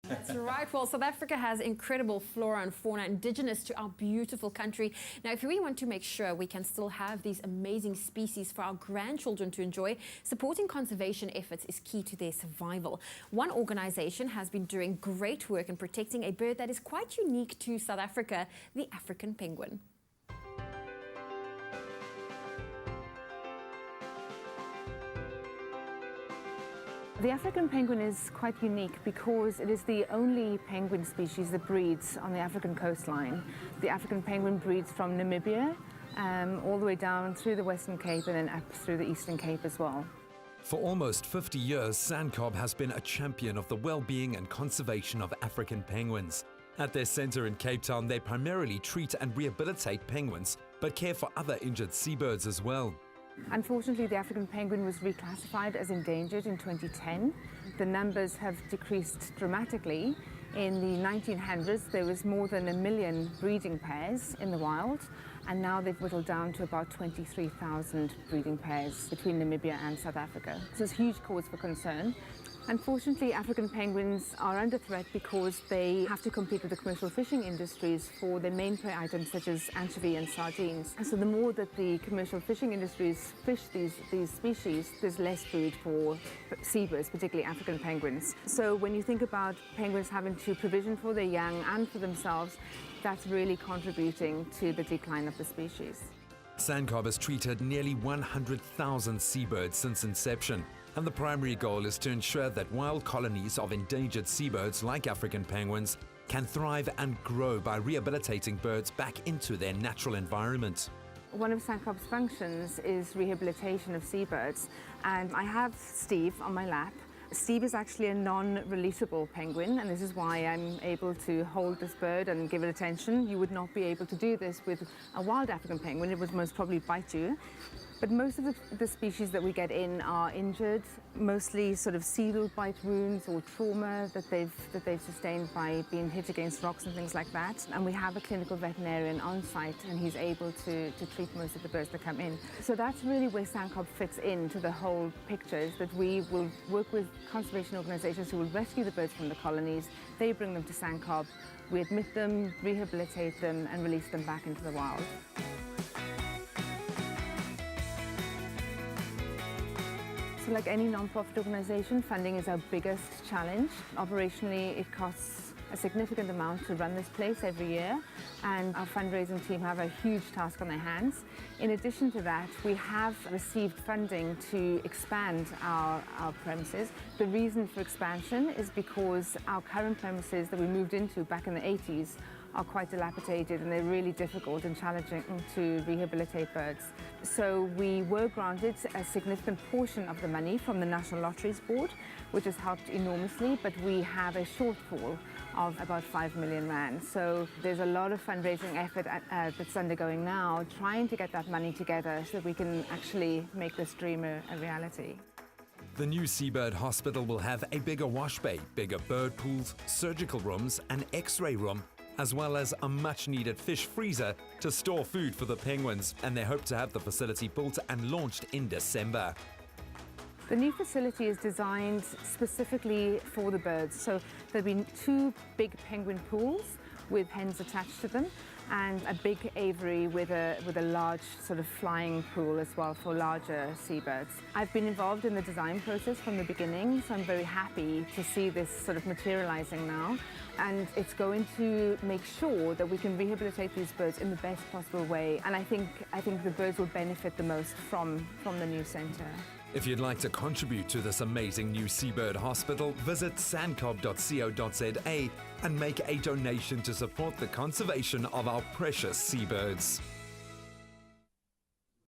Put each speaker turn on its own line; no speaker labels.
That's right. Well, South Africa has incredible flora and fauna indigenous to our beautiful country. Now, if we want to make sure we can still have these amazing species for our grandchildren to enjoy, supporting conservation efforts is key to their survival. One organization has been doing great work in protecting a bird that is quite unique to South Africa, the African penguin.
The African penguin is quite unique because it is the only penguin species that breeds on the African coastline. The African penguin breeds from Namibia all the way down through the Western Cape and then up through the Eastern Cape as well.
For almost 50 years, SANCCOB has been a champion of the well-being and conservation of African penguins. At their centre in Cape Town, they primarily treat and rehabilitate penguins, but care for other injured seabirds as well.
Unfortunately, the African penguin was reclassified as endangered in 2010. The numbers have decreased dramatically. In the 1900s, there was more than 1 million breeding pairs in the wild, and now they've whittled down to about 23,000 breeding pairs between Namibia and South Africa. So it's a huge cause for concern. Unfortunately, African penguins are under threat because they have to compete with the commercial fishing industries for their main prey items such as anchovy and sardines. And so the more that the commercial fishing industries fish these species, there's less food for seabirds, particularly African penguins. So when you think about penguins having to provision for their young and for themselves, that's really contributing to the decline of the species.
SANCCOB has treated nearly 100,000 seabirds since inception, and the primary goal is to ensure that wild colonies of endangered seabirds like African penguins can thrive and grow by rehabilitating birds back into their natural environment.
One of SANCCOB's functions is rehabilitation of seabirds, and I have Steve on my lap. Steve is actually a non-releasable penguin, and this is why I'm able to hold this bird and give it attention. You would not be able to do this with a wild African penguin. It would most probably bite you. But most of the species that we get in are injured, mostly sort of seal bite wounds or trauma that they've sustained by being hit against rocks and things like that. And we have a clinical veterinarian on site, and he's able to treat most of the birds that come in. So that's really where SANCCOB fits into the whole picture, is that we will work with conservation organizations who will rescue the birds from the colonies. They bring them to SANCCOB, we admit them, rehabilitate them, and release them back into the wild. Like any non-profit organisation, funding is our biggest challenge. Operationally, it costs a significant amount to run this place every year, and our fundraising team have a huge task on their hands. In addition to that, we have received funding to expand our premises. The reason for expansion is because our current premises that we moved into back in the 80s are quite dilapidated, and they're really difficult and challenging to rehabilitate birds. So we were granted a significant portion of the money from the National Lotteries Board, which has helped enormously, but we have a shortfall of about 5 million rand. So there's a lot of fundraising effort that's undergoing now, trying to get that money together so that we can actually make this dream a reality.
The new Seabird Hospital will have a bigger wash bay, bigger bird pools, surgical rooms, an X-ray room, as well as a much-needed fish freezer to store food for the penguins, and they hope to have the facility built and launched in December.
The new facility is designed specifically for the birds, so there'll be 2 big penguin pools with hens attached to them, and a big aviary with a large sort of flying pool as well for larger seabirds. I've been involved in the design process from the beginning, so I'm very happy to see this sort of materializing now. And it's going to make sure that we can rehabilitate these birds in the best possible way. And I think the birds will benefit the most from the new centre.
If you'd like to contribute to this amazing new Seabird Hospital, visit sanccob.co.za and make a donation to support the conservation of our precious seabirds.